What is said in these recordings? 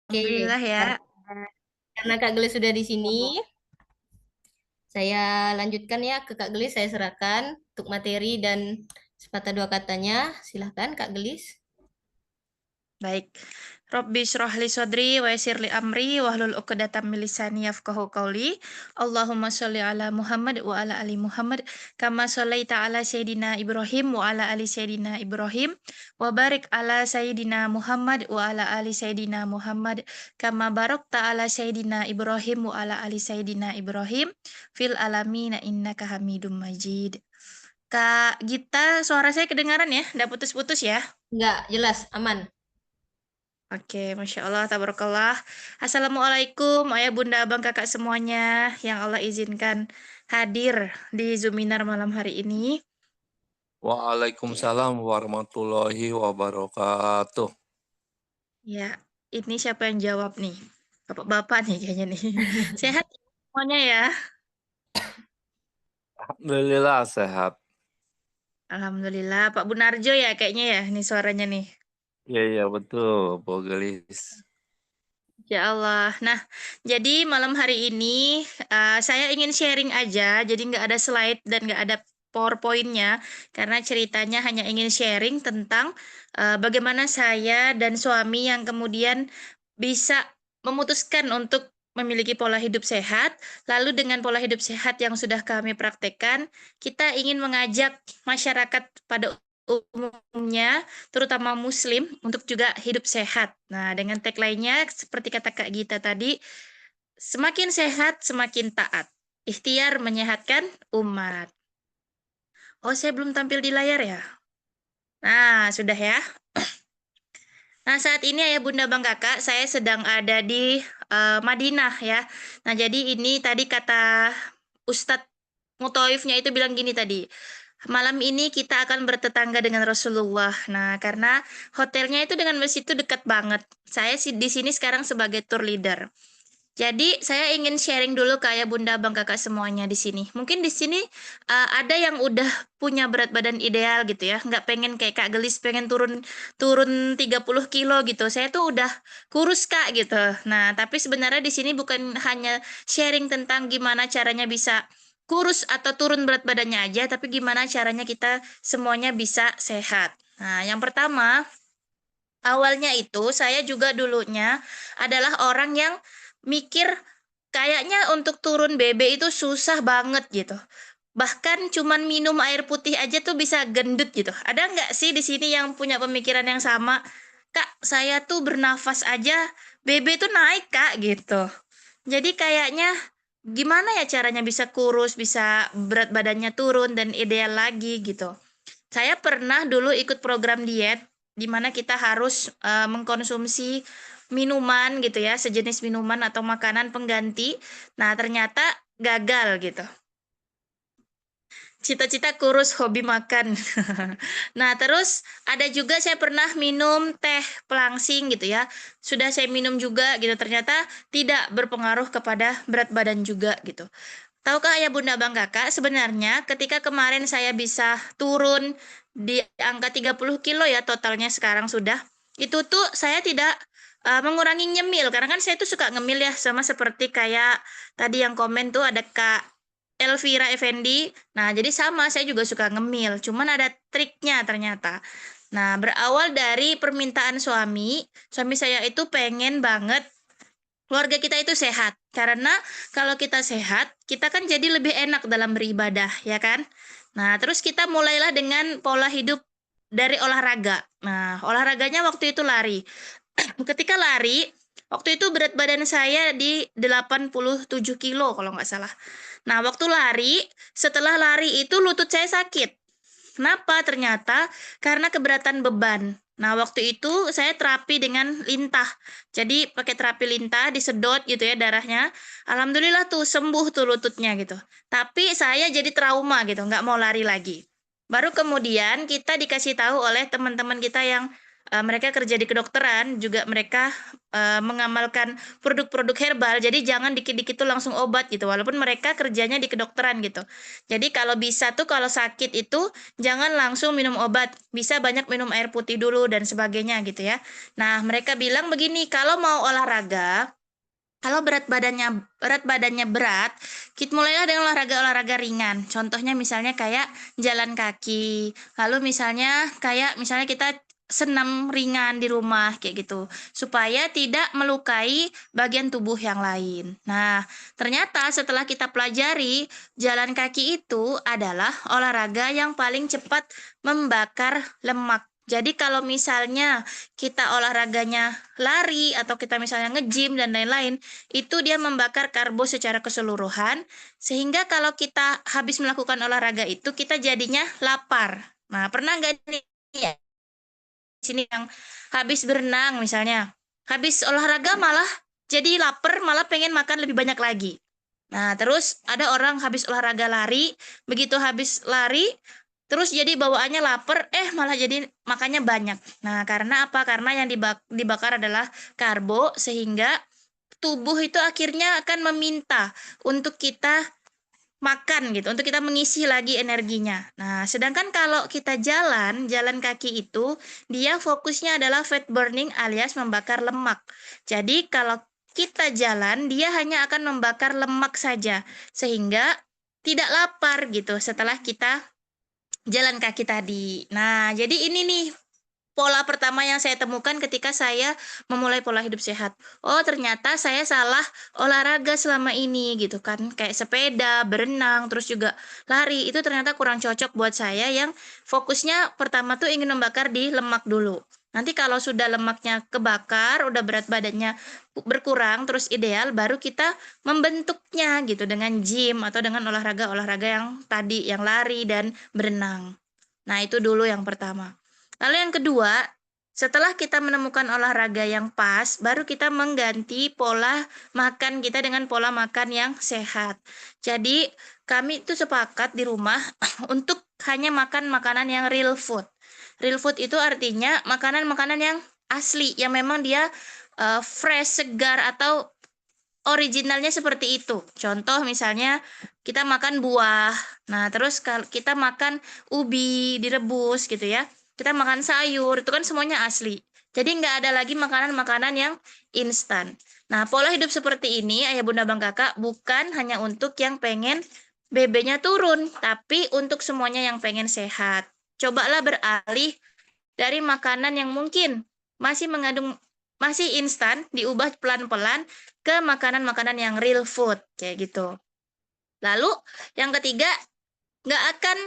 Oke, Alhamdulillah ya. karena Kak Gelis sudah di sini, saya lanjutkan ya ke Kak Gelis, saya serahkan untuk materi dan sepatah dua katanya. Silahkan Kak Gelis. Baik. Rabbi syrah li sodri wa yassir li amri wahlul 'uqdatam min lisani yafqahu qawli. Allahumma sholli ala Muhammad wa ala ali Muhammad kama shallaita ala sayidina Ibrahim wa ala ali sayidina Ibrahim wa barik ala sayidina Muhammad wa ala ali sayidina Muhammad kama barakta ala sayidina Ibrahim wa ala ali sayidina Ibrahim fil alamin innaka Hamidum Majid. Kak Gita, suara saya kedengaran ya? Nggak putus-putus ya? Enggak, jelas, aman. Oke, Masya Allah, tabarakallah. Assalamualaikum, ayah, bunda, abang, kakak semuanya yang Allah izinkan hadir di Zuminar malam hari ini. Waalaikumsalam warahmatullahi wabarakatuh. Ya, ini siapa yang jawab nih? Bapak-bapak nih kayaknya nih. Sehat semuanya ya? Alhamdulillah sehat. Alhamdulillah, Pak Bunarjo ya kayaknya ya, ini suaranya nih. Iya, iya betul, Bogelis. Ya Allah. Nah, jadi malam hari ini saya ingin sharing aja, jadi nggak ada slide dan nggak ada PowerPoint-nya, karena ceritanya hanya ingin sharing tentang bagaimana saya dan suami yang kemudian bisa memutuskan untuk memiliki pola hidup sehat, lalu dengan pola hidup sehat yang sudah kami praktekkan, kita ingin mengajak masyarakat pada umumnya terutama Muslim, untuk juga hidup sehat. Nah, dengan tagline-nya seperti kata Kak Gita tadi, semakin sehat, semakin taat. Ikhtiar menyehatkan umat. Oh, saya belum tampil di layar ya? Nah, sudah ya. Nah, saat ini ayah bunda bang kakak, saya sedang ada di Madinah ya. Nah, jadi ini tadi kata Ustadz Mutoifnya itu bilang gini tadi, malam ini kita akan bertetangga dengan Rasulullah. Nah, karena hotelnya itu dengan masjid itu dekat banget. Saya sih di sini sekarang sebagai tour leader. Jadi saya ingin sharing dulu ke ayah bunda bang kakak semuanya di sini. Mungkin di sini ada yang udah punya berat badan ideal gitu ya, nggak pengen kayak Kak Gelis pengen turun turun 30 kilo gitu. Saya tuh udah kurus Kak gitu. Nah, tapi sebenarnya di sini bukan hanya sharing tentang gimana caranya bisa kurus atau turun berat badannya aja, tapi gimana caranya kita semuanya bisa sehat. Nah, yang pertama, awalnya itu saya juga dulunya adalah orang yang mikir kayaknya untuk turun BB itu susah banget gitu. Bahkan cuman minum air putih aja tuh bisa gendut gitu. Ada nggak sih di sini yang punya pemikiran yang sama? Kak, saya tuh bernafas aja BB tuh naik Kak gitu. Jadi kayaknya gimana ya caranya bisa kurus, bisa berat badannya turun dan ideal lagi gitu. Saya pernah dulu ikut program diet di mana kita harus mengkonsumsi minuman gitu ya, sejenis minuman atau makanan pengganti. Nah, ternyata gagal gitu. Cita-cita kurus, hobi makan. Nah, terus ada juga saya pernah minum teh pelangsing gitu ya. Sudah saya minum juga gitu, ternyata tidak berpengaruh kepada berat badan juga gitu. Tahukah ayah bunda bang kakak, sebenarnya ketika kemarin saya bisa turun di angka 30 kilo ya totalnya sekarang sudah, itu tuh saya tidak mengurangi nyemil, karena kan saya tuh suka ngemil ya, sama seperti kayak tadi yang komen tuh ada Kak Elvira Effendi. Nah, jadi sama, saya juga suka ngemil, cuman ada triknya ternyata. Nah, berawal dari permintaan suami saya itu pengen banget keluarga kita itu sehat. Karena kalau kita sehat, kita kan jadi lebih enak dalam beribadah, ya kan? Nah, terus kita mulailah dengan pola hidup dari olahraga. Nah, olahraganya waktu itu lari. Ketika lari, waktu itu berat badan saya di 87 kilo kalau nggak salah. Nah, waktu lari, setelah lari itu lutut saya sakit. Kenapa? Ternyata karena keberatan beban. Nah, waktu itu saya terapi dengan lintah. Jadi pakai terapi lintah, disedot gitu ya darahnya. Alhamdulillah tuh sembuh tuh lututnya gitu. Tapi saya jadi trauma gitu, nggak mau lari lagi. Baru kemudian kita dikasih tahu oleh teman-teman kita yang mereka kerja di kedokteran, juga mereka mengamalkan produk-produk herbal. Jadi jangan dikit-dikit tuh langsung obat gitu, walaupun mereka kerjanya di kedokteran gitu. Jadi kalau bisa tuh kalau sakit itu jangan langsung minum obat, bisa banyak minum air putih dulu dan sebagainya gitu ya. Nah, mereka bilang begini, kalau mau olahraga, kalau berat badannya berat, kita mulailah dengan olahraga-olahraga ringan. Contohnya misalnya kayak jalan kaki. Lalu misalnya kita senam ringan di rumah kayak gitu, supaya tidak melukai bagian tubuh yang lain. Nah, ternyata setelah kita pelajari, jalan kaki itu adalah olahraga yang paling cepat membakar lemak. Jadi kalau misalnya kita olahraganya lari atau kita misalnya nge-gym dan lain-lain, itu dia membakar karbo secara keseluruhan, sehingga kalau kita habis melakukan olahraga itu, kita jadinya lapar. Nah, pernah nggak nih ya, sini yang habis berenang misalnya, habis olahraga malah jadi lapar, malah pengen makan lebih banyak lagi. Nah, terus ada orang habis olahraga lari, begitu habis lari, terus jadi bawaannya lapar, malah jadi makannya banyak. Nah, karena apa? Karena yang dibakar adalah karbo, sehingga tubuh itu akhirnya akan meminta untuk kita makan gitu, untuk kita mengisi lagi energinya. Nah, sedangkan kalau kita jalan kaki itu, dia fokusnya adalah fat burning alias membakar lemak. Jadi kalau kita jalan, dia hanya akan membakar lemak saja, sehingga tidak lapar gitu setelah kita jalan kaki tadi. Nah, jadi ini nih pola pertama yang saya temukan ketika saya memulai pola hidup sehat. Oh, ternyata saya salah olahraga selama ini gitu kan. Kayak sepeda, berenang, terus juga lari. Itu ternyata kurang cocok buat saya yang fokusnya pertama tuh ingin membakar di lemak dulu. Nanti kalau sudah lemaknya kebakar, udah berat badannya berkurang, terus ideal, baru kita membentuknya gitu dengan gym atau dengan olahraga-olahraga yang tadi, yang lari dan berenang. Nah, itu dulu yang pertama. Lalu yang kedua, setelah kita menemukan olahraga yang pas, baru kita mengganti pola makan kita dengan pola makan yang sehat. Jadi, kami itu sepakat di rumah untuk hanya makan makanan yang real food. Real food itu artinya makanan-makanan yang asli, yang memang dia fresh, segar, atau originalnya seperti itu. Contoh misalnya kita makan buah. Nah, terus kalau kita makan ubi direbus gitu ya. Kita makan sayur, itu kan semuanya asli. Jadi nggak ada lagi makanan-makanan yang instan. Nah, pola hidup seperti ini, ayah bunda bang kakak, bukan hanya untuk yang pengen BB-nya turun, tapi untuk semuanya yang pengen sehat. Cobalah beralih dari makanan yang mungkin masih instan, diubah pelan-pelan ke makanan-makanan yang real food, kayak gitu. Lalu, yang ketiga, nggak akan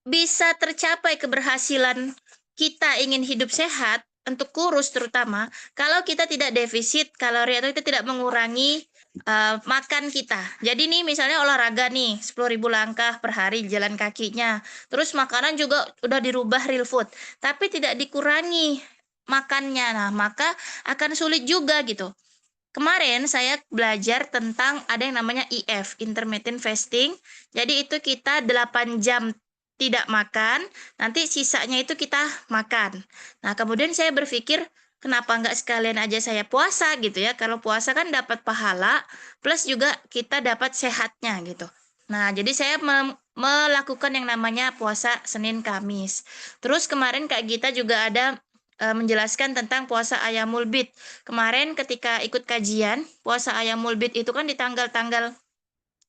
bisa tercapai keberhasilan kita ingin hidup sehat, untuk kurus terutama, kalau kita tidak defisit kalori atau kita tidak mengurangi makan kita. Jadi nih misalnya olahraga nih 10.000 langkah per hari jalan kakinya. Terus makanan juga udah dirubah real food, tapi tidak dikurangi makannya. Nah, maka akan sulit juga gitu. Kemarin saya belajar tentang ada yang namanya IF, intermittent fasting. Jadi itu kita 8 jam tidak makan, nanti sisanya itu kita makan. Nah, kemudian saya berpikir, kenapa nggak sekalian aja saya puasa gitu ya? Kalau puasa kan dapat pahala, plus juga kita dapat sehatnya gitu. Nah, jadi saya melakukan yang namanya puasa Senin Kamis. Terus kemarin Kak Gita juga ada menjelaskan tentang puasa Ayyamul Bid. Kemarin ketika ikut kajian, puasa Ayyamul Bid itu kan di tanggal-tanggal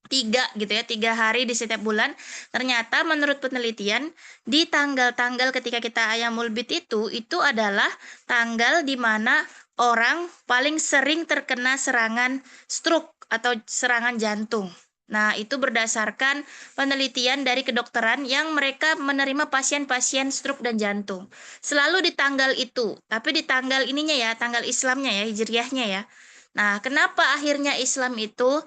3 gitu ya, 3 hari di setiap bulan. Ternyata menurut penelitian, di tanggal-tanggal ketika kita Ayyamul Bid itu adalah tanggal di mana orang paling sering terkena serangan stroke atau serangan jantung. Nah, itu berdasarkan penelitian dari kedokteran yang mereka menerima pasien-pasien stroke dan jantung. Selalu di tanggal itu, tapi di tanggal ininya ya, tanggal Islamnya ya, Hijriyahnya ya. Nah, kenapa akhirnya Islam itu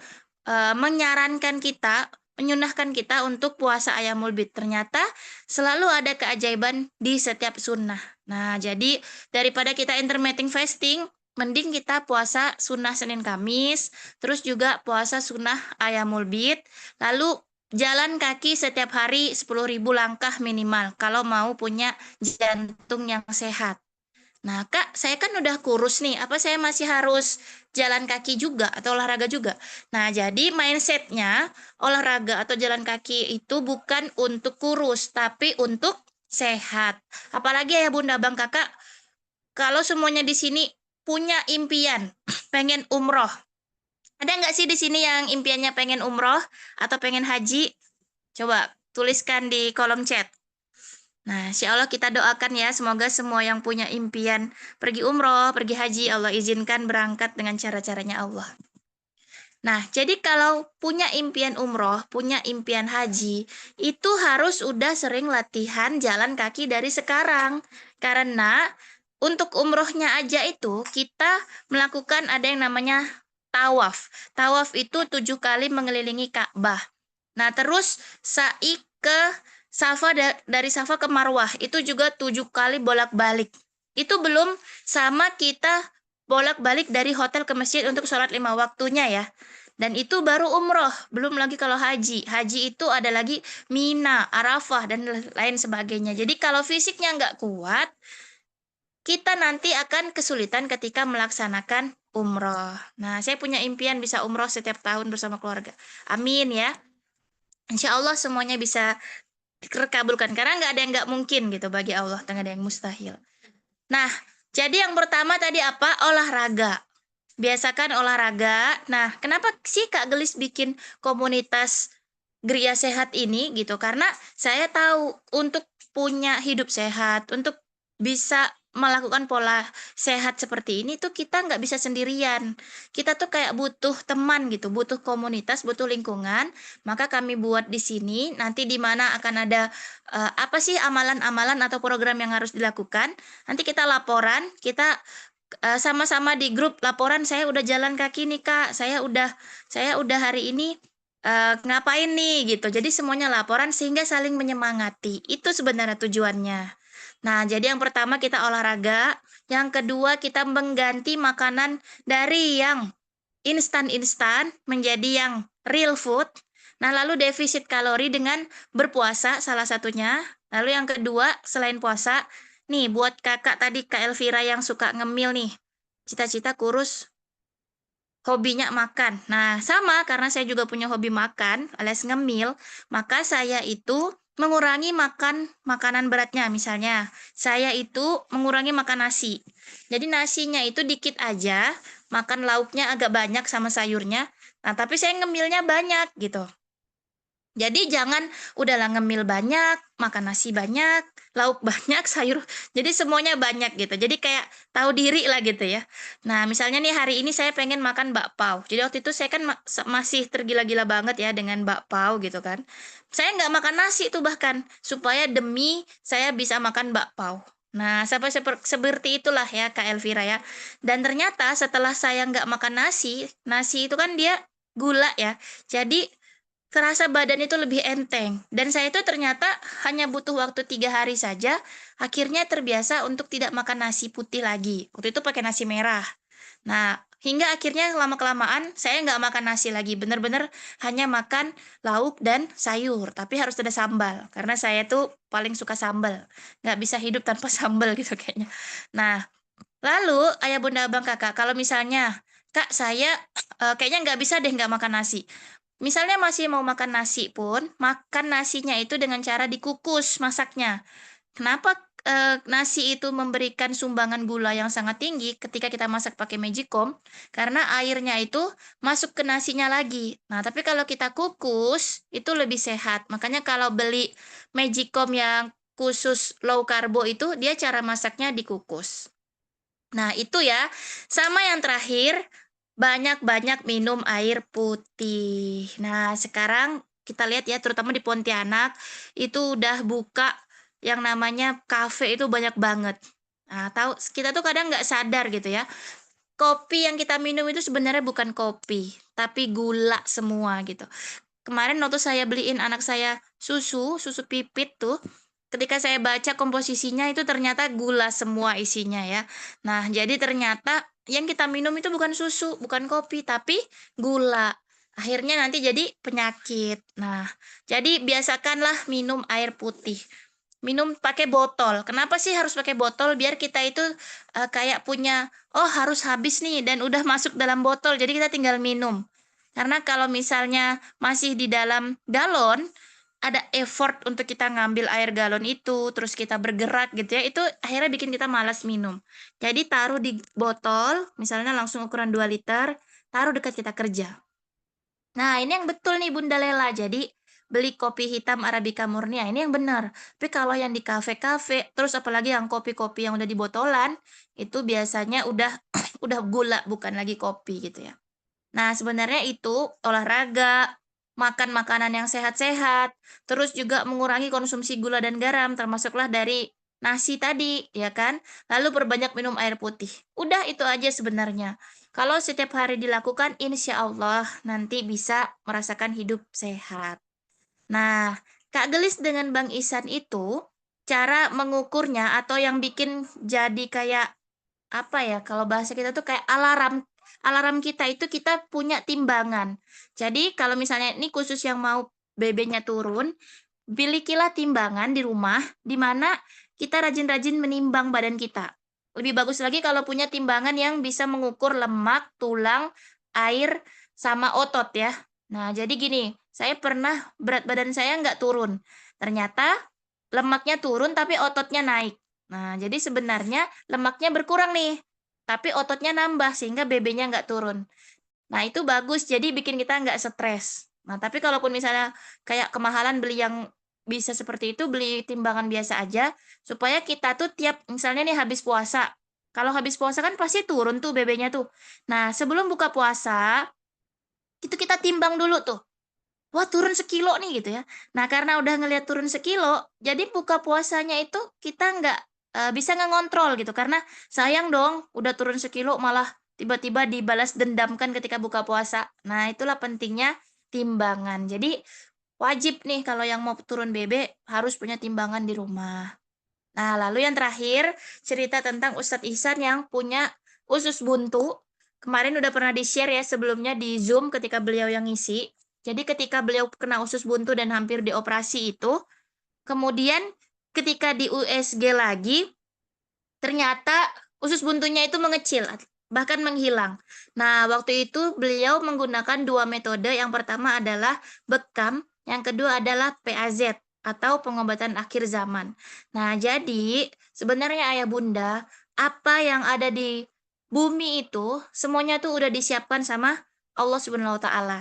menyarankan kita, menyunahkan kita untuk puasa Ayyamul Bid? Ternyata selalu ada keajaiban di setiap sunnah. Nah, jadi daripada kita intermittent fasting, mending kita puasa sunnah Senin Kamis, terus juga puasa sunnah Ayyamul Bid, lalu jalan kaki setiap hari 10.000 langkah minimal kalau mau punya jantung yang sehat. Nah, Kak, saya kan udah kurus nih, apa saya masih harus jalan kaki juga atau olahraga juga? Nah, jadi mindsetnya olahraga atau jalan kaki itu bukan untuk kurus, tapi untuk sehat. Apalagi ya Bunda Bang Kakak, kalau semuanya di sini punya impian, pengen umroh. Ada nggak sih di sini yang impiannya pengen umroh atau pengen haji? Coba tuliskan di kolom chat. Nah, insya Allah kita doakan ya, semoga semua yang punya impian pergi umroh, pergi haji, Allah izinkan berangkat dengan cara-caranya Allah. Nah, jadi kalau punya impian umroh, punya impian haji, itu harus udah sering latihan jalan kaki dari sekarang. Karena untuk umrohnya aja itu, kita melakukan ada yang namanya tawaf. Tawaf itu 7 kali mengelilingi Ka'bah. Nah, terus sa'i ke Safa dari Safa ke Marwah itu juga 7 kali bolak-balik. Itu belum sama kita bolak-balik dari hotel ke masjid untuk sholat 5 waktunya ya. Dan itu baru umroh, belum lagi kalau haji. Haji itu ada lagi Mina, Arafah, dan lain sebagainya. Jadi kalau fisiknya nggak kuat, kita nanti akan kesulitan ketika melaksanakan umroh. Nah, saya punya impian bisa umroh setiap tahun bersama keluarga. Amin ya. Insya Allah semuanya bisa terkabulkan karena nggak ada yang nggak mungkin gitu bagi Allah, nggak ada yang mustahil. Nah, jadi yang pertama tadi apa? Olahraga. Biasakan olahraga. Nah, kenapa sih Kak Gelis bikin komunitas Gria Sehat ini gitu? Karena saya tahu untuk punya hidup sehat, untuk bisa melakukan pola sehat seperti ini tuh kita nggak bisa sendirian. Kita tuh kayak butuh teman gitu, butuh komunitas, butuh lingkungan. Maka kami buat di sini nanti di mana akan ada apa sih amalan-amalan atau program yang harus dilakukan. Nanti kita laporan, kita sama-sama di grup laporan saya udah jalan kaki nih Kak, saya udah hari ini ngapain nih gitu. Jadi semuanya laporan sehingga saling menyemangati. Itu sebenarnya tujuannya. Nah, jadi yang pertama kita olahraga, yang kedua kita mengganti makanan dari yang instan-instan menjadi yang real food. Nah, lalu defisit kalori dengan berpuasa salah satunya. Lalu yang kedua, selain puasa, nih buat kakak tadi Kak Elvira yang suka ngemil nih. Cita-cita kurus, hobinya makan. Nah, sama karena saya juga punya hobi makan alias ngemil, maka saya itu mengurangi makan makanan beratnya. Misalnya, saya itu mengurangi makan nasi. Jadi nasinya itu dikit aja, makan lauknya agak banyak sama sayurnya. Nah, tapi saya ngemilnya banyak gitu. Jadi jangan udahlah ngemil banyak, makan nasi banyak, lauk banyak, sayur. Jadi semuanya banyak gitu. Jadi kayak tahu diri lah gitu ya. Nah, misalnya nih hari ini saya pengen makan bakpao. Jadi waktu itu saya kan masih tergila-gila banget ya dengan bakpao gitu kan. Saya nggak makan nasi itu bahkan supaya demi saya bisa makan bakpao. Nah, sampai seperti itulah ya Kak Elvira ya. Dan ternyata setelah saya nggak makan nasi, nasi itu kan dia gula ya. Jadi terasa badan itu lebih enteng. Dan saya itu ternyata hanya butuh waktu 3 hari saja, akhirnya terbiasa untuk tidak makan nasi putih lagi. Waktu itu pakai nasi merah. Nah, hingga akhirnya lama-kelamaan saya nggak makan nasi lagi. Bener-bener hanya makan lauk dan sayur. Tapi harus ada sambal. Karena saya tuh paling suka sambal. Nggak bisa hidup tanpa sambal gitu kayaknya. Nah, lalu ayah bunda abang kakak, kalau misalnya, Kak saya kayaknya nggak bisa deh nggak makan nasi. Misalnya masih mau makan nasi pun, makan nasinya itu dengan cara dikukus masaknya. Kenapa nasi itu memberikan sumbangan gula yang sangat tinggi ketika kita masak pakai magicom? Karena airnya itu masuk ke nasinya lagi. Nah, tapi kalau kita kukus, itu lebih sehat. Makanya kalau beli magicom yang khusus low karbo itu, dia cara masaknya dikukus. Nah, itu ya. Sama yang terakhir, banyak-banyak minum air putih. Nah, sekarang kita lihat ya, terutama di Pontianak, itu udah buka yang namanya kafe itu banyak banget. Nah, tahu kita tuh kadang nggak sadar gitu ya. Kopi yang kita minum itu sebenarnya bukan kopi, tapi gula semua gitu. Kemarin waktu saya beliin anak saya susu pipit tuh, ketika saya baca komposisinya itu ternyata gula semua isinya ya. Nah, jadi ternyata yang kita minum itu bukan susu, bukan kopi, tapi gula. Akhirnya nanti jadi penyakit. Nah, jadi biasakanlah minum air putih. minum pakai botol. Kenapa sih harus pakai botol? Biar kita itu kayak punya, oh harus habis nih dan udah masuk dalam botol, jadi kita tinggal minum. Karena kalau misalnya masih di dalam galon, ada effort untuk kita ngambil air galon itu, terus kita bergerak gitu ya, itu akhirnya bikin kita malas minum. Jadi taruh di botol, misalnya langsung ukuran 2 liter, taruh dekat kita kerja. Nah, ini yang betul nih Bunda Lela. Jadi beli kopi hitam Arabica murni, ya ini yang benar. Tapi kalau yang di kafe-kafe, terus apalagi yang kopi-kopi yang udah di botolan, itu biasanya udah udah gula, bukan lagi kopi gitu ya. Nah, sebenarnya itu olahraga, makan makanan yang sehat-sehat, terus juga mengurangi konsumsi gula dan garam, termasuklah dari nasi tadi, ya kan? Lalu perbanyak minum air putih. Udah itu aja sebenarnya. Kalau setiap hari dilakukan, insya Allah nanti bisa merasakan hidup sehat. Nah, Kak Gelis dengan Bang Isan itu, cara mengukurnya atau yang bikin jadi kayak apa ya, kalau bahasa kita tuh kayak alarm. Alarm kita itu kita punya timbangan. Jadi kalau misalnya ini khusus yang mau BB-nya turun, milikilah timbangan di rumah di mana kita rajin-rajin menimbang badan kita. Lebih bagus lagi kalau punya timbangan yang bisa mengukur lemak, tulang, air, sama otot ya. Nah, jadi gini, saya pernah berat badan saya nggak turun. Ternyata lemaknya turun tapi ototnya naik. Nah, jadi sebenarnya lemaknya berkurang nih, tapi ototnya nambah sehingga BB-nya nggak turun. Nah, itu bagus, jadi bikin kita nggak stres. Nah, tapi kalaupun misalnya kayak kemahalan beli yang bisa seperti itu, beli timbangan biasa aja, supaya kita tuh tiap, misalnya nih habis puasa, kalau habis puasa kan pasti turun tuh BB-nya tuh. Nah, sebelum buka puasa, itu kita timbang dulu tuh. Wah, turun sekilo nih gitu ya. Nah, karena udah ngelihat turun sekilo, jadi buka puasanya itu kita nggak bisa ngontrol gitu. Karena sayang dong, udah turun sekilo malah tiba-tiba dibalas dendamkan ketika buka puasa. Nah, itulah pentingnya timbangan. Jadi wajib nih kalau yang mau turun BB harus punya timbangan di rumah. Nah, lalu yang terakhir cerita tentang Ustadz Ihsan yang punya usus buntu. Kemarin udah pernah di-share ya sebelumnya di Zoom ketika beliau yang ngisi. Jadi ketika beliau kena usus buntu dan hampir dioperasi itu, kemudian ketika di USG lagi, ternyata usus buntunya itu mengecil, bahkan menghilang. Nah, waktu itu beliau menggunakan 2 metode. Yang pertama adalah bekam, yang kedua adalah PAZ atau pengobatan akhir zaman. Nah, jadi sebenarnya ayah bunda, apa yang ada di bumi itu semuanya tuh udah disiapkan sama Allah Subhanahu wa taala.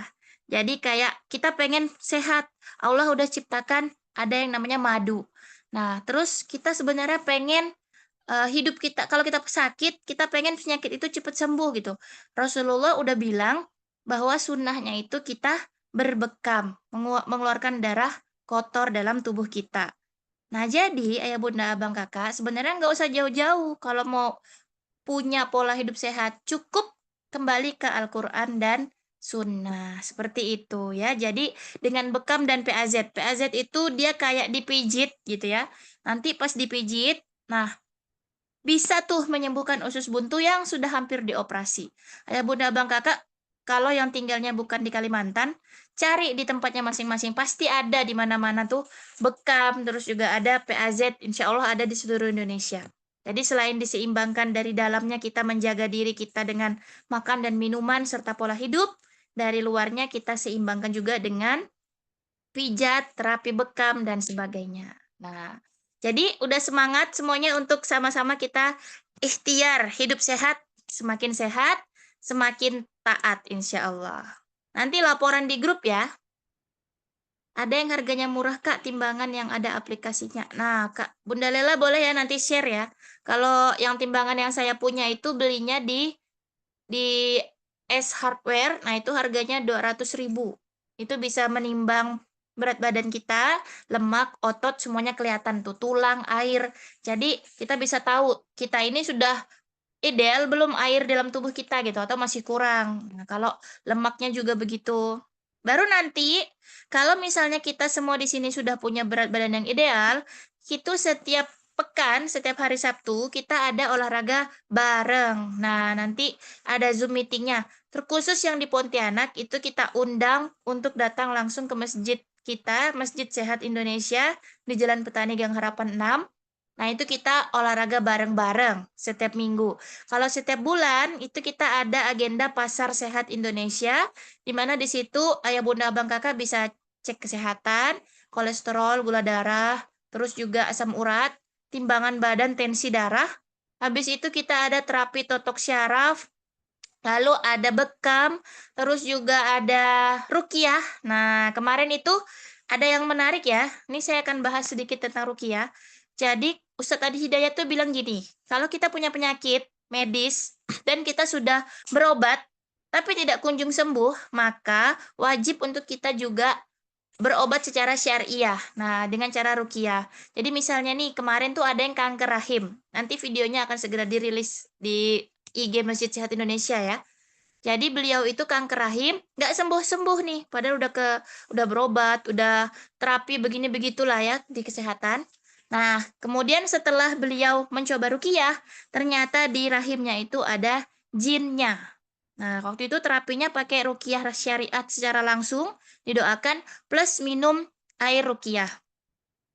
Jadi kayak kita pengen sehat, Allah udah ciptakan ada yang namanya madu. Nah, terus kita sebenarnya pengen hidup kita kalau kita sakit, kita pengen penyakit itu cepat sembuh gitu. Rasulullah udah bilang bahwa sunnahnya itu kita berbekam, mengeluarkan darah kotor dalam tubuh kita. Nah, jadi ayah bunda abang kakak sebenarnya nggak usah jauh-jauh kalau mau punya pola hidup sehat, cukup kembali ke Al-Quran dan Sunnah, seperti itu ya. Jadi dengan bekam dan PAZ, PAZ itu dia kayak dipijit gitu ya. Nanti pas dipijit, nah bisa tuh menyembuhkan usus buntu yang sudah hampir dioperasi. Ayah bunda abang kakak, kalau yang tinggalnya bukan di Kalimantan, cari di tempatnya masing-masing. Pasti ada di mana-mana tuh bekam, terus juga ada PAZ, insya Allah ada di seluruh Indonesia. Jadi selain diseimbangkan dari dalamnya kita menjaga diri kita dengan makan dan minuman serta pola hidup, dari luarnya kita seimbangkan juga dengan pijat, terapi bekam, dan sebagainya. Nah, jadi udah semangat semuanya untuk sama-sama kita ikhtiar hidup sehat, semakin taat insya Allah. Nanti laporan di grup ya. Ada yang harganya murah Kak, timbangan yang ada aplikasinya. Nah, Kak, Bunda Lela boleh ya nanti share ya. Kalau yang timbangan yang saya punya itu belinya di S Hardware, nah itu harganya 200.000. Itu bisa menimbang berat badan kita, lemak, otot, semuanya kelihatan tuh, tulang, air. Jadi kita bisa tahu kita ini sudah ideal belum air dalam tubuh kita gitu, atau masih kurang. Nah, kalau lemaknya juga begitu. Baru nanti, kalau misalnya kita semua di sini sudah punya berat badan yang ideal, itu setiap pekan, setiap hari Sabtu, kita ada olahraga bareng. Nah, nanti ada Zoom meetingnya. Terkhusus yang di Pontianak, itu kita undang untuk datang langsung ke masjid kita, Masjid Sehat Indonesia di Jalan Petani Gang Harapan 6. Nah, itu kita olahraga bareng-bareng setiap minggu. Kalau setiap bulan itu kita ada agenda Pasar Sehat Indonesia, di mana di situ ayah bunda abang kakak bisa cek kesehatan, kolesterol, gula darah, terus juga asam urat, timbangan badan, tensi darah. Habis itu kita ada terapi totok syaraf, lalu ada bekam, terus juga ada ruqyah. Nah, kemarin itu ada yang menarik ya. Ini saya akan bahas sedikit tentang ruqyah. Jadi, Ustadz Adi Hidayat tuh bilang gini, kalau kita punya penyakit medis dan kita sudah berobat, tapi tidak kunjung sembuh, maka wajib untuk kita juga berobat secara syariah. Nah, dengan cara ruqyah. Jadi misalnya nih, kemarin tuh ada yang kanker rahim. Nanti videonya akan segera dirilis di IG Masjid Sehat Indonesia ya. Jadi beliau itu kanker rahim nggak sembuh-sembuh nih, padahal udah berobat, udah terapi begini begitulah ya di kesehatan. Nah, kemudian setelah beliau mencoba ruqyah, ternyata di rahimnya itu ada jinnya. Nah, waktu itu terapinya pakai ruqyah syariat secara langsung, didoakan plus minum air ruqyah.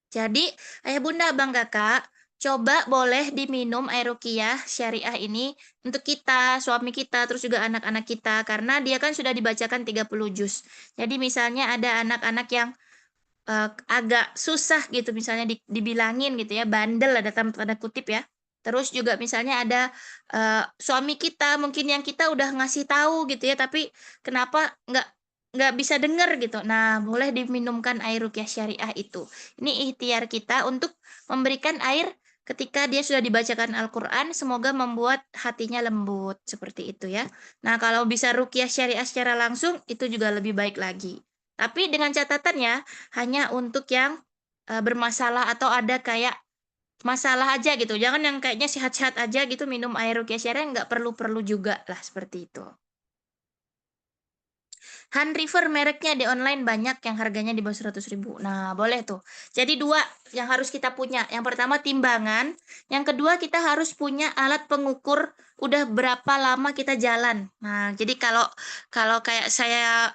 Jadi, ayah bunda abang kakak, coba boleh diminum air ruqyah syariah ini untuk kita, suami kita, terus juga anak-anak kita, karena dia kan sudah dibacakan 30 juz. Jadi misalnya ada anak-anak yang agak susah gitu, misalnya dibilangin gitu ya, bandel ada tanda kutip ya. Terus juga misalnya ada suami kita mungkin yang kita udah ngasih tahu gitu ya, tapi kenapa nggak bisa dengar gitu. Nah, boleh diminumkan air ruqyah syariah itu. Ini ikhtiar kita untuk memberikan air ketika dia sudah dibacakan Al-Quran, semoga membuat hatinya lembut seperti itu ya. Nah, kalau bisa ruqyah syariah secara langsung, itu juga lebih baik lagi. Tapi dengan catatannya, hanya untuk yang bermasalah atau ada kayak masalah aja gitu. Jangan yang kayaknya sehat-sehat aja gitu minum air ruqyah syariah, nggak perlu-perlu juga lah seperti itu. Han River mereknya di online banyak yang harganya di bawah 100.000. Nah, boleh tuh. Jadi dua yang harus kita punya. Yang pertama timbangan, yang kedua kita harus punya alat pengukur udah berapa lama kita jalan. Nah, jadi kalau kayak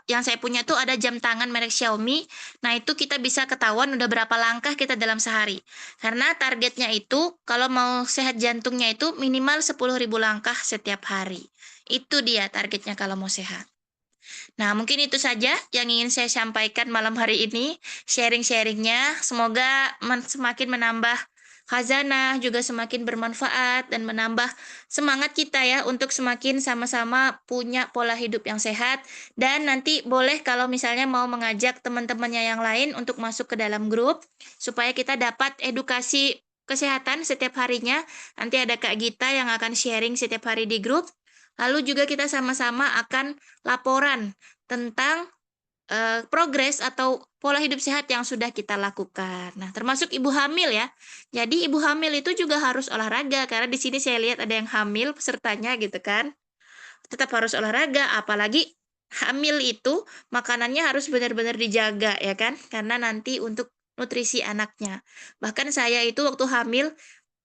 yang saya punya tuh ada jam tangan merek Xiaomi. Nah, itu kita bisa ketahuan udah berapa langkah kita dalam sehari. Karena targetnya itu kalau mau sehat jantungnya itu minimal 10.000 langkah setiap hari. Itu dia targetnya kalau mau sehat. Nah, mungkin itu saja yang ingin saya sampaikan malam hari ini. Sharing-sharingnya, semoga semakin menambah khazanah, juga semakin bermanfaat, dan menambah semangat kita ya untuk semakin sama-sama punya pola hidup yang sehat. Dan nanti boleh kalau misalnya mau mengajak teman-temannya yang lain untuk masuk ke dalam grup, supaya kita dapat edukasi kesehatan setiap harinya. Nanti ada Kak Gita yang akan sharing setiap hari di grup. Lalu juga kita sama-sama akan laporan tentang progres atau pola hidup sehat yang sudah kita lakukan. Nah, termasuk ibu hamil ya. Jadi ibu hamil itu juga harus olahraga karena di sini saya lihat ada yang hamil pesertanya gitu kan. Tetap harus olahraga, apalagi hamil itu makanannya harus benar-benar dijaga ya kan? Karena nanti untuk nutrisi anaknya. Bahkan saya itu waktu hamil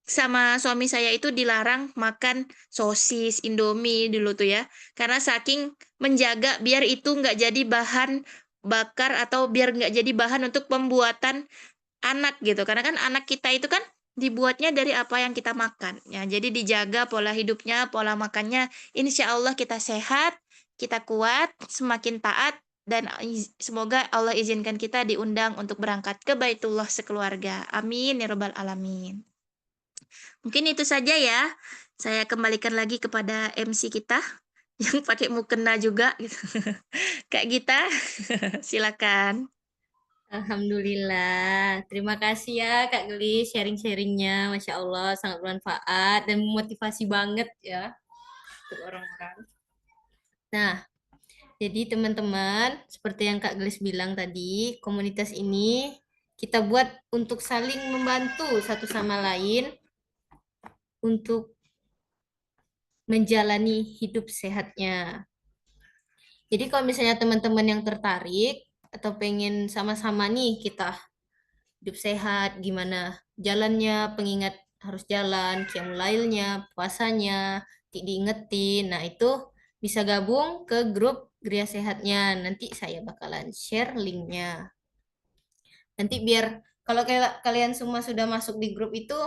sama suami saya itu dilarang makan sosis, Indomie dulu tuh ya. Karena saking menjaga biar itu nggak jadi bahan bakar atau biar nggak jadi bahan untuk pembuatan anak gitu. Karena kan anak kita itu kan dibuatnya dari apa yang kita makan. Ya, jadi dijaga pola hidupnya, pola makannya. Insya Allah kita sehat, kita kuat, semakin taat, dan semoga Allah izinkan kita diundang untuk berangkat ke Baitullah sekeluarga. Amin ya Rabbal Alamin. Mungkin itu saja ya. Saya kembalikan lagi kepada MC kita yang pakai mukena juga gitu. Kak Gita, silakan. Alhamdulillah. Terima kasih ya Kak Gelis sharing-sharingnya. Masya Allah, sangat bermanfaat dan memotivasi banget ya untuk orang-orang. Nah, jadi teman-teman, seperti yang Kak Gelis bilang tadi, komunitas ini kita buat untuk saling membantu satu sama lain untuk menjalani hidup sehatnya. Jadi kalau misalnya teman-teman yang tertarik atau pengen sama-sama nih kita hidup sehat, gimana jalannya, pengingat harus jalan, qiyamul lailnya, puasanya, diingetin. Nah, itu bisa gabung ke grup Gria Sehatnya. Nanti saya bakalan share linknya. Nanti biar kalau kalian semua sudah masuk di grup itu,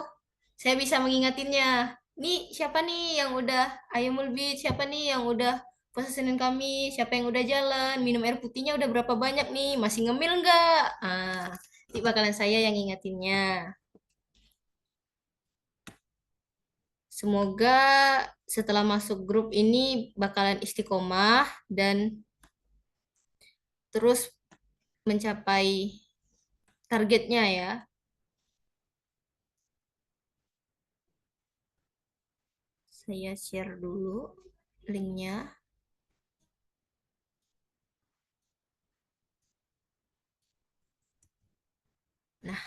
saya bisa mengingatinnya. Nih, siapa nih yang udah Ayo Mulbit? Siapa nih yang udah puasa Senin Kamis? Siapa yang udah jalan? Minum air putihnya udah berapa banyak nih? Masih ngemil nggak? Nanti bakalan saya yang ingatinnya. Semoga setelah masuk grup ini bakalan istiqomah dan terus mencapai targetnya ya. Saya share dulu linknya. Nah,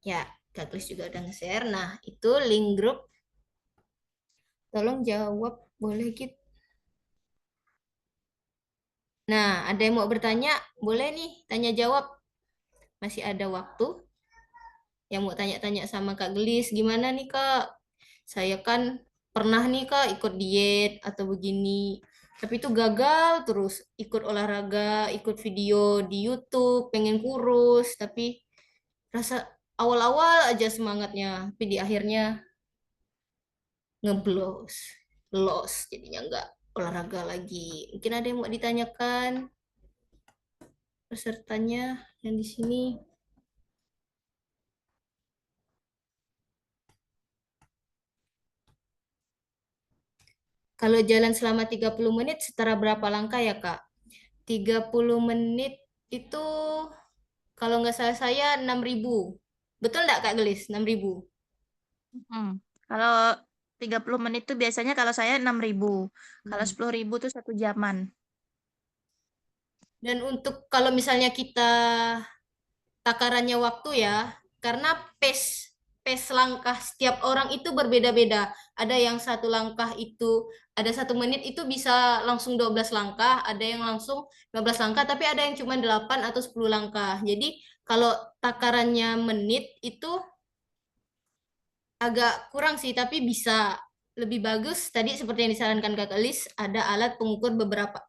ya, Kak Kris juga udah nge-share. Nah, itu link grup. Tolong jawab, boleh Kit? Nah, ada yang mau bertanya? Boleh nih, tanya jawab. Masih ada waktu. Yang mau tanya-tanya sama Kak Gelis, gimana nih Kak? Saya kan pernah nih Kak ikut diet atau begini. Tapi itu gagal terus. Ikut olahraga, ikut video di YouTube, pengen kurus. Tapi rasa awal-awal aja semangatnya. Tapi di akhirnya ngeblos. Los. Jadinya nggak olahraga lagi. Mungkin ada yang mau ditanyakan pesertanya yang di sini. Kalau jalan selama 30 menit setara berapa langkah ya, Kak? 30 menit itu kalau nggak salah saya 6.000. Betul nggak Kak Gelis? 6.000. Kalau 30 menit tuh biasanya kalau saya 6.000. Kalau 10.000 tuh 1 jaman. Dan untuk kalau misalnya kita takarannya waktu ya, karena pace langkah setiap orang itu berbeda-beda. Ada yang satu langkah itu, ada 1 menit itu bisa langsung 12 langkah, ada yang langsung 15 langkah, tapi ada yang cuma 8 atau 10 langkah. Jadi kalau takarannya menit itu agak kurang sih, tapi bisa lebih bagus. Tadi seperti yang disarankan Kak Elis, ada alat pengukur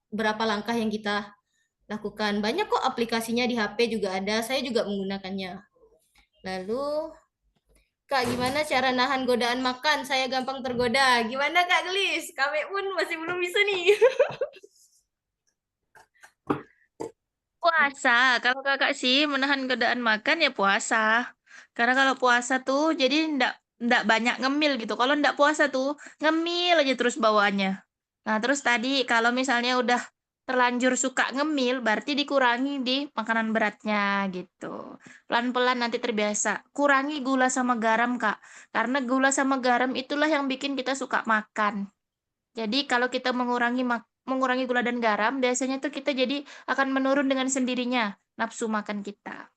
berapa langkah yang kita lakukan. Banyak kok aplikasinya di HP juga ada, saya juga menggunakannya. Lalu, Kak, gimana cara nahan godaan makan? Saya gampang tergoda. Gimana Kak Gelis? Kami pun masih belum bisa nih. Puasa. Kalau kakak sih menahan godaan makan ya puasa. Karena kalau puasa tuh jadi ndak banyak ngemil gitu. Kalau ndak puasa tuh ngemil aja terus bawaannya. Nah, terus tadi kalau misalnya udah terlanjur suka ngemil, berarti dikurangi di makanan beratnya gitu. Pelan-pelan nanti terbiasa. Kurangi gula sama garam, Kak. Karena gula sama garam itulah yang bikin kita suka makan. Jadi kalau kita mengurangi gula dan garam, biasanya tuh kita jadi akan menurun dengan sendirinya nafsu makan kita.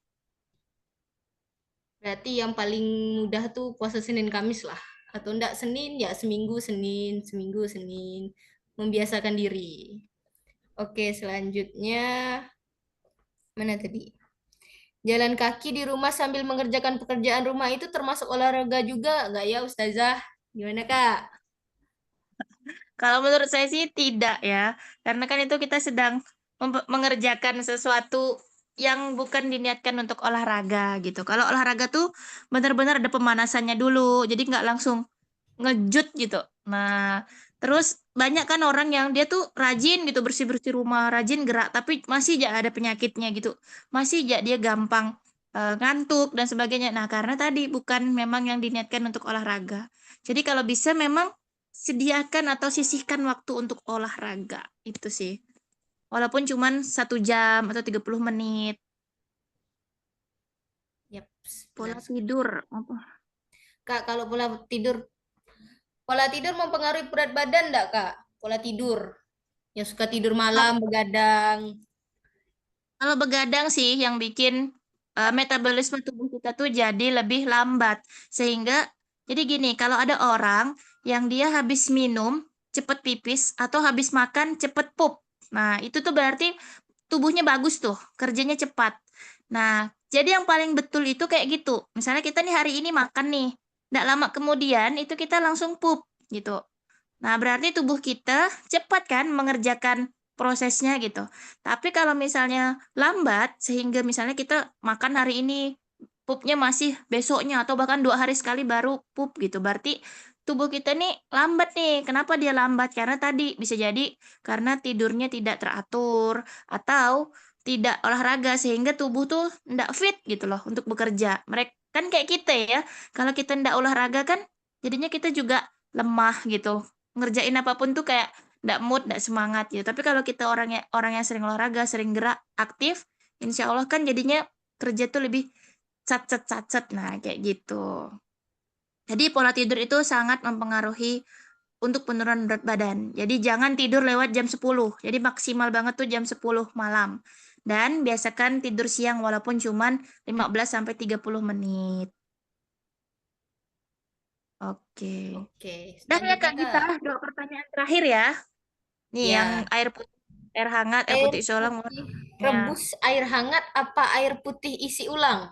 Berarti yang paling mudah tuh puasa Senin Kamis lah. Atau enggak Senin, ya seminggu Senin, seminggu Senin. Membiasakan diri. Oke, selanjutnya mana tadi? Jalan kaki di rumah sambil mengerjakan pekerjaan rumah itu termasuk olahraga juga nggak ya Ustazah? Gimana Kak? Kalau menurut saya sih tidak ya, karena kan itu kita sedang mengerjakan sesuatu yang bukan diniatkan untuk olahraga gitu. Kalau olahraga tuh benar-benar ada pemanasannya dulu, jadi nggak langsung ngejut gitu. Nah, terus banyak kan orang yang dia tuh rajin gitu bersih-bersih rumah, rajin gerak, tapi masih aja ada penyakitnya gitu. Masih aja dia gampang ngantuk dan sebagainya. Nah, karena tadi bukan memang yang diniatkan untuk olahraga. Jadi kalau bisa memang sediakan atau sisihkan waktu untuk olahraga. Itu sih. Walaupun cuman 1 jam atau 30 menit. Yap, Pola benar. tidur. Apa? Kak, kalau pola tidur mempengaruhi berat badan enggak, Kak? Pola tidur. Yang suka tidur malam, begadang. Kalau begadang sih yang bikin metabolisme tubuh kita tuh jadi lebih lambat. Sehingga, jadi gini, kalau ada orang yang dia habis minum cepet pipis atau habis makan cepet pup. Nah, itu tuh berarti tubuhnya bagus tuh, kerjanya cepat. Nah, jadi yang paling betul itu kayak gitu. Misalnya kita nih hari ini makan nih, nggak lama kemudian itu kita langsung pup gitu. Nah, berarti tubuh kita cepat kan mengerjakan prosesnya gitu. Tapi kalau misalnya lambat, sehingga misalnya kita makan hari ini, pupnya masih besoknya, atau bahkan 2 hari sekali baru pup gitu. Berarti tubuh kita nih lambat nih. Kenapa dia lambat? Karena tadi bisa jadi karena tidurnya tidak teratur, atau tidak olahraga, sehingga tubuh tuh ndak fit gitu loh untuk bekerja. Mereka kan kayak kita ya, kalau kita ndak olahraga kan jadinya kita juga lemah gitu. Ngerjain apapun tuh kayak nggak mood, nggak semangat gitu. Tapi kalau kita orang yang sering olahraga, sering gerak, aktif, insya Allah kan jadinya kerja tuh lebih sat-set. Nah, kayak gitu. Jadi pola tidur itu sangat mempengaruhi untuk penurunan berat badan. Jadi jangan tidur lewat jam 10. Jadi maksimal banget tuh jam 10 malam. Dan biasakan tidur siang walaupun cuman 15 sampai 30 menit. Oke. Oke, Dah ya selanjutnya Kak Gita, Kak. 2 pertanyaan terakhir ya. Nih yang Ya, air putih, air hangat, air air putih isi ulang. putih rebus air hangat apa air putih isi ulang?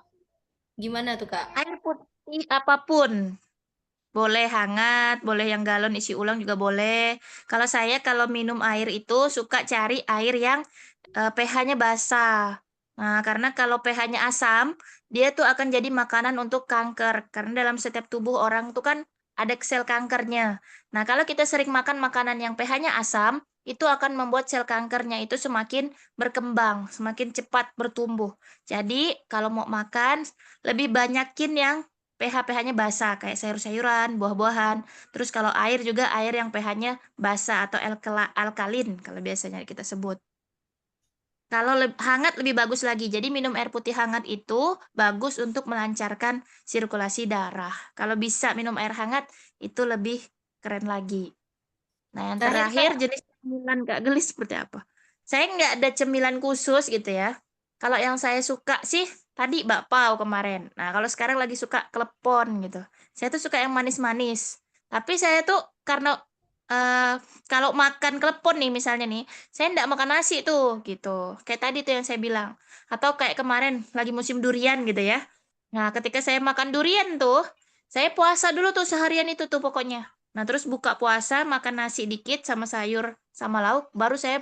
Gimana tuh Kak? Air putih apapun. Boleh hangat, boleh yang galon isi ulang juga boleh. Kalau saya kalau minum air itu suka cari air yang pH-nya basah. Nah, karena kalau pH-nya asam, dia tuh akan jadi makanan untuk kanker. Karena dalam setiap tubuh orang tuh kan ada sel kankernya. Nah, kalau kita sering makan makanan yang pH-nya asam, itu akan membuat sel kankernya itu semakin berkembang, semakin cepat bertumbuh. Jadi, kalau mau makan, lebih banyakin yang pH-nya basah kayak sayur-sayuran, buah-buahan. Terus kalau air juga air yang pH-nya basah atau alkalin kalau biasanya kita sebut. Kalau hangat lebih bagus lagi. Jadi minum air putih hangat itu bagus untuk melancarkan sirkulasi darah. Kalau bisa minum air hangat itu lebih keren lagi. Nah, yang Terakhir terakhir Kak. jenis cemilan Kak Gelis seperti apa? Saya nggak ada cemilan khusus gitu ya. Kalau yang saya suka sih tadi bakpao kemarin. Nah, kalau sekarang lagi suka klepon gitu. Saya tuh suka yang manis-manis. Tapi saya tuh karena eh kalau makan klepon nih misalnya nih, saya nggak makan nasi tuh gitu. Kayak tadi tuh yang saya bilang. Atau kayak kemarin lagi musim durian gitu ya. Nah, ketika saya makan durian tuh, saya puasa dulu tuh seharian itu tuh pokoknya. Nah, terus buka puasa, makan nasi dikit sama sayur sama lauk, baru saya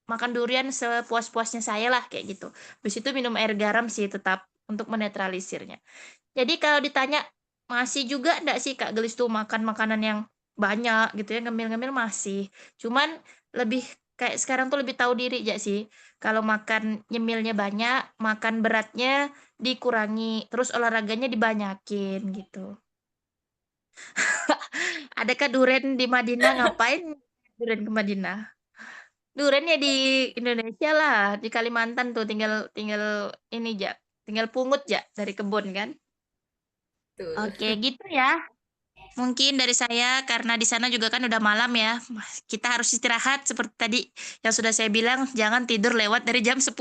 makan durian sepuas-puasnya saya lah kayak gitu. Habis itu minum air garam sih tetap untuk menetralisirnya. Jadi kalau ditanya masih juga enggak sih Kak Gelis tuh makan makanan yang banyak gitu ya, ngemil-ngemil masih. Cuman lebih kayak sekarang tuh lebih tahu diri aja sih. Kalau makan nyemilnya banyak, makan beratnya dikurangi, terus olahraganya dibanyakin gitu. Adakah duren di Madinah? Ngapain duren ke Madinah? Duren ya di Indonesia lah, di Kalimantan tuh tinggal tinggal ini ja, tinggal pungut ja dari kebun kan. Tuh. Oke, gitu ya. Mungkin dari saya karena di sana juga kan udah malam ya. Kita harus istirahat seperti tadi yang sudah saya bilang, jangan tidur lewat dari jam 10.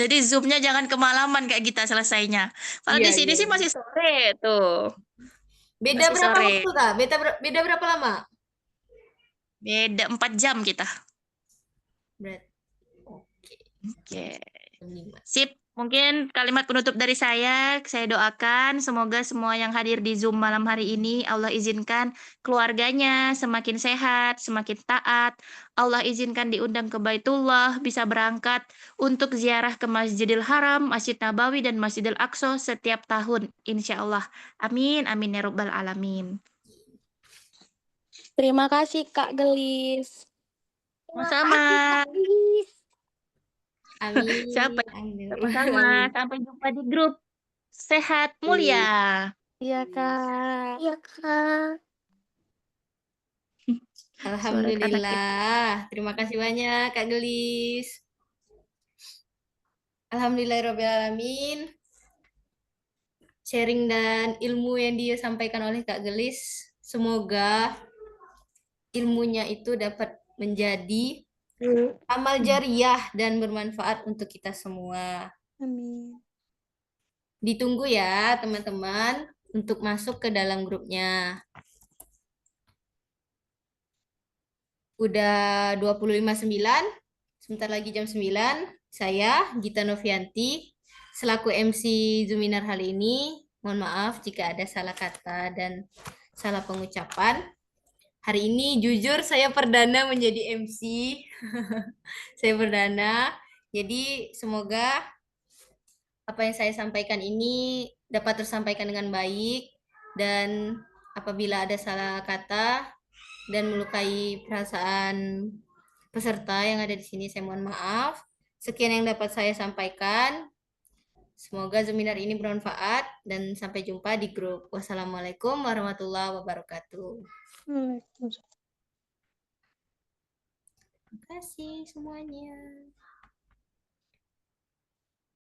Jadi Zoom-nya jangan kemalaman kayak kita selesainya. Kalau Iya, di sini iya, sih iya. masih sore tuh, Beda masih berapa sore. waktu Kak? Beda berapa lama? Beda 4 jam kita. Berat. Oke. Oke. Jam 5. Sip, mungkin kalimat penutup dari saya doakan semoga semua yang hadir di Zoom malam hari ini Allah izinkan keluarganya semakin sehat, semakin taat. Allah izinkan diundang ke Baitullah, bisa berangkat untuk ziarah ke Masjidil Haram, Masjid Nabawi, dan Masjidil Aqsa setiap tahun. Insya Allah. Amin, amin ya Rabbal Alamin. Terima kasih Kak Gelis. Sama-sama. Amin. Siapa? Amin. Sama-sama. Amin. Sampai jumpa di grup Sehat Mulia. Iya Kak. Iya Kak. Suara anak kita. Alhamdulillah. Terima kasih banyak Kak Gelis. Alhamdulillahirrahmanirrahim. Sharing dan ilmu yang dia sampaikan oleh Kak Gelis, semoga ilmunya itu dapat menjadi amal jariah dan bermanfaat untuk kita semua. Amin. Ditunggu ya teman-teman untuk masuk ke dalam grupnya. Udah 25.9, sebentar lagi jam 9. Saya Gita Novianti selaku MC Zuminar hari ini. Mohon maaf jika ada salah kata dan salah pengucapan. Hari ini jujur saya perdana menjadi MC. Saya perdana. Jadi semoga apa yang saya sampaikan ini dapat tersampaikan dengan baik dan apabila ada salah kata dan melukai perasaan peserta yang ada di sini, saya mohon maaf. Sekian yang dapat saya sampaikan. Semoga seminar ini bermanfaat dan sampai jumpa di grup. Wassalamualaikum warahmatullahi wabarakatuh. Waalaikumsalam. Terima kasih semuanya.